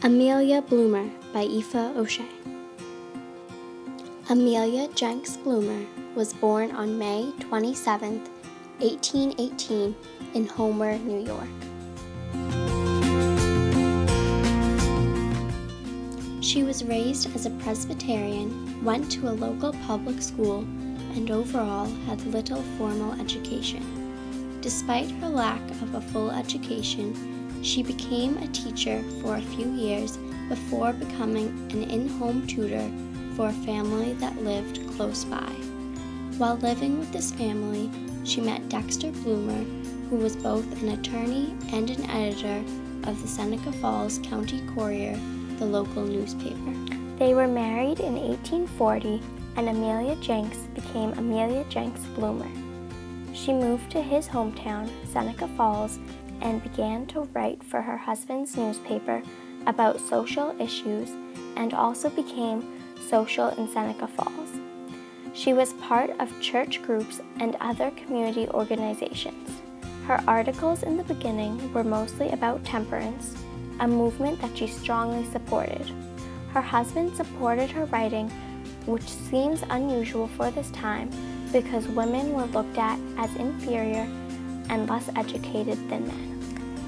Amelia Bloomer by Aoife O'Shea. Amelia Jenks Bloomer was born on May 27, 1818 in Homer, New York. She was raised as a Presbyterian, went to a local public school, and overall had little formal education. Despite her lack of a full education, she became a teacher for a few years before becoming an in-home tutor for a family that lived close by. While living with this family, she met Dexter Bloomer, who was both an attorney and an editor of the Seneca Falls County Courier, the local newspaper. They were married in 1840, and Amelia Jenks became Amelia Jenks Bloomer. She moved to his hometown, Seneca Falls, and began to write for her husband's newspaper about social issues and also became social in Seneca Falls. She was part of church groups and other community organizations. Her articles in the beginning were mostly about temperance, a movement that she strongly supported. Her husband supported her writing, which seems unusual for this time because women were looked at as inferior and less educated than men.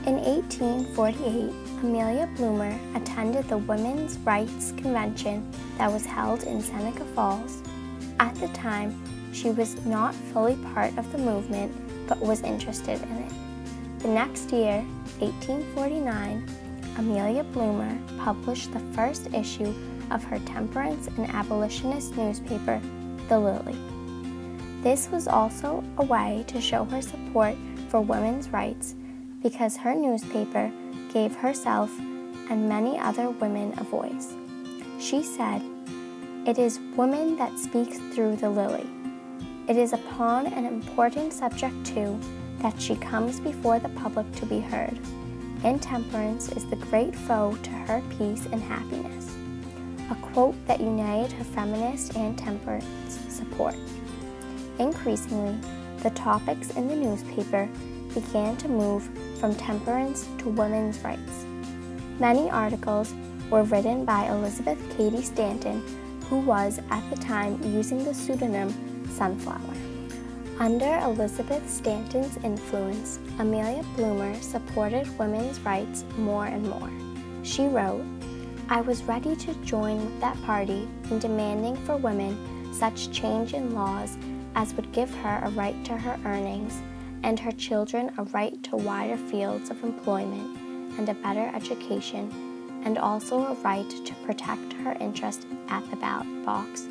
In 1848, Amelia Bloomer attended the Women's Rights Convention that was held in Seneca Falls. At the time, she was not fully part of the movement, but was interested in it. The next year, 1849, Amelia Bloomer published the first issue of her temperance and abolitionist newspaper, The Lily. This was also a way to show her support for women's rights because her newspaper gave herself and many other women a voice. She said, "It is woman that speaks through the lily. It is upon an important subject too that she comes before the public to be heard. Intemperance is the great foe to her peace and happiness," a quote that united her feminist and temperance support. Increasingly, the topics in the newspaper began to move from temperance to women's rights. Many articles were written by Elizabeth Cady Stanton, who was at the time using the pseudonym Sunflower. Under Elizabeth Stanton's influence, Amelia Bloomer supported women's rights more and more. She wrote, "I was ready to join with that party in demanding for women such change in laws as would give her a right to her earnings and her children a right to wider fields of employment and a better education, and also a right to protect her interest at the ballot box."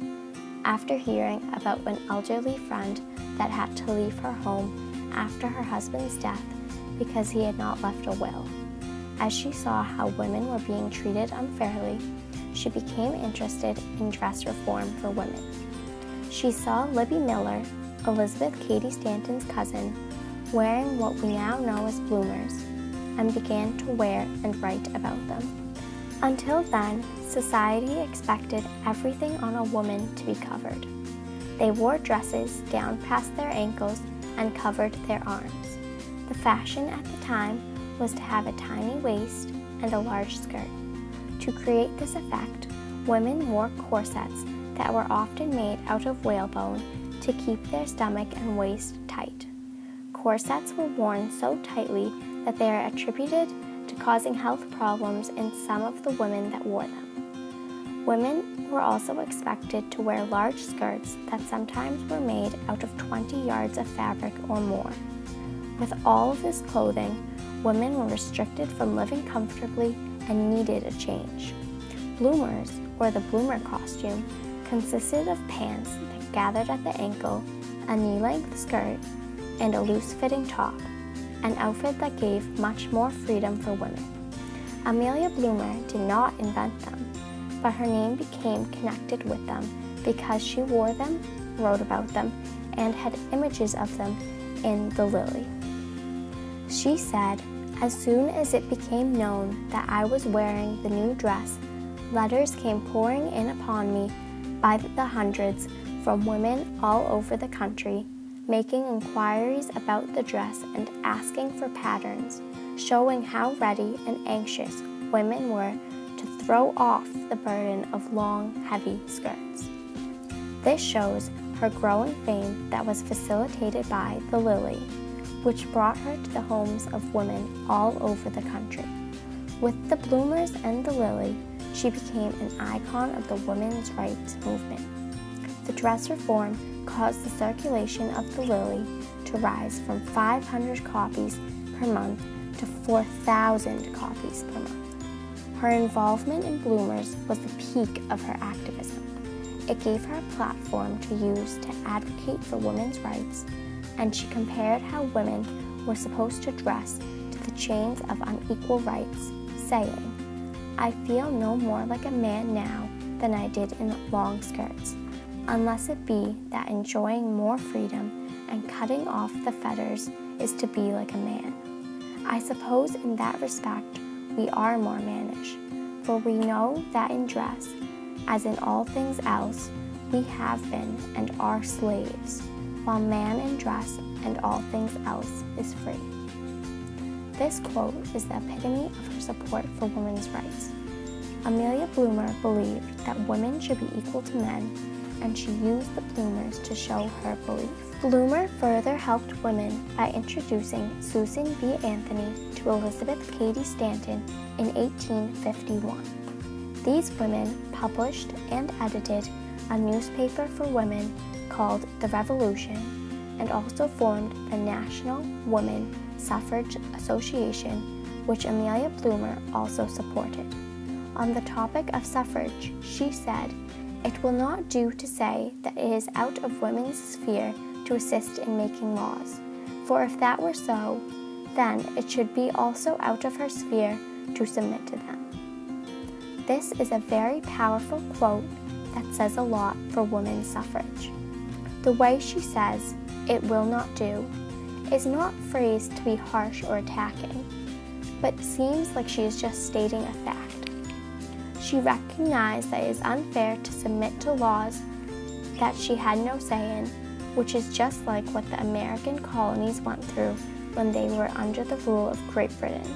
After hearing about an elderly friend that had to leave her home after her husband's death because he had not left a will. As she saw how women were being treated unfairly, she became interested in dress reform for women. She saw Libby Miller, Elizabeth Cady Stanton's cousin, wearing what we now know as bloomers, and began to wear and write about them. Until then, society expected everything on a woman to be covered. They wore dresses down past their ankles and covered their arms. The fashion at the time was to have a tiny waist and a large skirt. To create this effect, women wore corsets that were often made out of whalebone to keep their stomach and waist tight. Corsets were worn so tightly that they are attributed to causing health problems in some of the women that wore them. Women were also expected to wear large skirts that sometimes were made out of 20 yards of fabric or more. With all of this clothing, women were restricted from living comfortably and needed a change. Bloomers, or the bloomer costume, consisted of pants that gathered at the ankle, a knee-length skirt, and a loose-fitting top, an outfit that gave much more freedom for women. Amelia Bloomer did not invent them, but her name became connected with them because she wore them, wrote about them, and had images of them in The Lily. She said, "As soon as it became known that I was wearing the new dress, letters came pouring in upon me by the hundreds from women all over the country, making inquiries about the dress and asking for patterns, showing how ready and anxious women were to throw off the burden of long, heavy skirts. This shows her growing fame that was facilitated by the Lily, which brought her to the homes of women all over the country. With the Bloomers and the Lily, she became an icon of the women's rights movement. The dress reform caused the circulation of the Lily to rise from 500 copies per month to 4,000 copies per month. Her involvement in Bloomers was the peak of her activism. It gave her a platform to use to advocate for women's rights, and she compared how women were supposed to dress to the chains of unequal rights, saying, "I feel no more like a man now than I did in long skirts, unless it be that enjoying more freedom and cutting off the fetters is to be like a man. I suppose in that respect we are more mannish, for we know that in dress, as in all things else, we have been and are slaves, while man in dress and all things else is free." This quote is the epitome of her support for women's rights. Amelia Bloomer believed that women should be equal to men, and she used the Bloomers to show her belief. Bloomer further helped women by introducing Susan B. Anthony to Elizabeth Cady Stanton in 1851. These women published and edited a newspaper for women called The Revolution, and also formed the National Woman Suffrage Association, which Amelia Bloomer also supported. On the topic of suffrage, she said, "It will not do to say that it is out of women's sphere to assist in making laws, for if that were so, then it should be also out of her sphere to submit to them." This is a very powerful quote that says a lot for women's suffrage. The way she says, "it will not do," is not phrased to be harsh or attacking, but seems like she is just stating a fact. She recognized that it is unfair to submit to laws that she had no say in, which is just like what the American colonies went through when they were under the rule of Great Britain.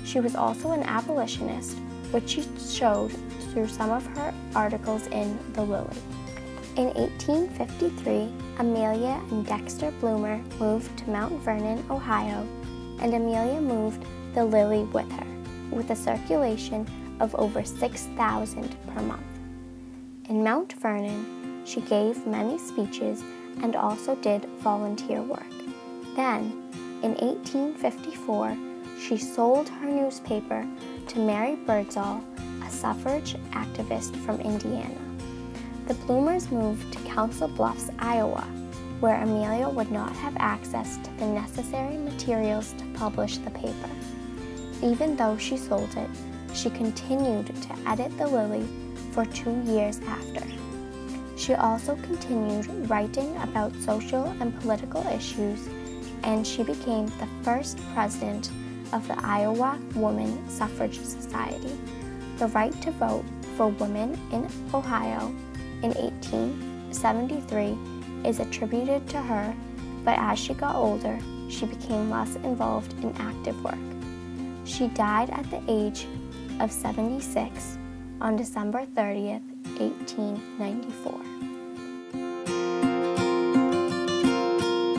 She was also an abolitionist, which she showed through some of her articles in The Lily. In 1853, Amelia and Dexter Bloomer moved to Mount Vernon, Ohio, and Amelia moved the Lily with her, with a circulation of over 6,000 per month. In Mount Vernon, she gave many speeches and also did volunteer work. Then, in 1854, she sold her newspaper to Mary Birdsall, a suffrage activist from Indiana. The Bloomers moved to Council Bluffs, Iowa, where Amelia would not have access to the necessary materials to publish the paper. Even though she sold it, she continued to edit the Lily for 2 years after. She also continued writing about social and political issues, and she became the first president of the Iowa Woman Suffrage Society. The right to vote for women in Ohio in 1873 is attributed to her, but as she got older, she became less involved in active work. She died at the age of 76 on December 30th, 1894.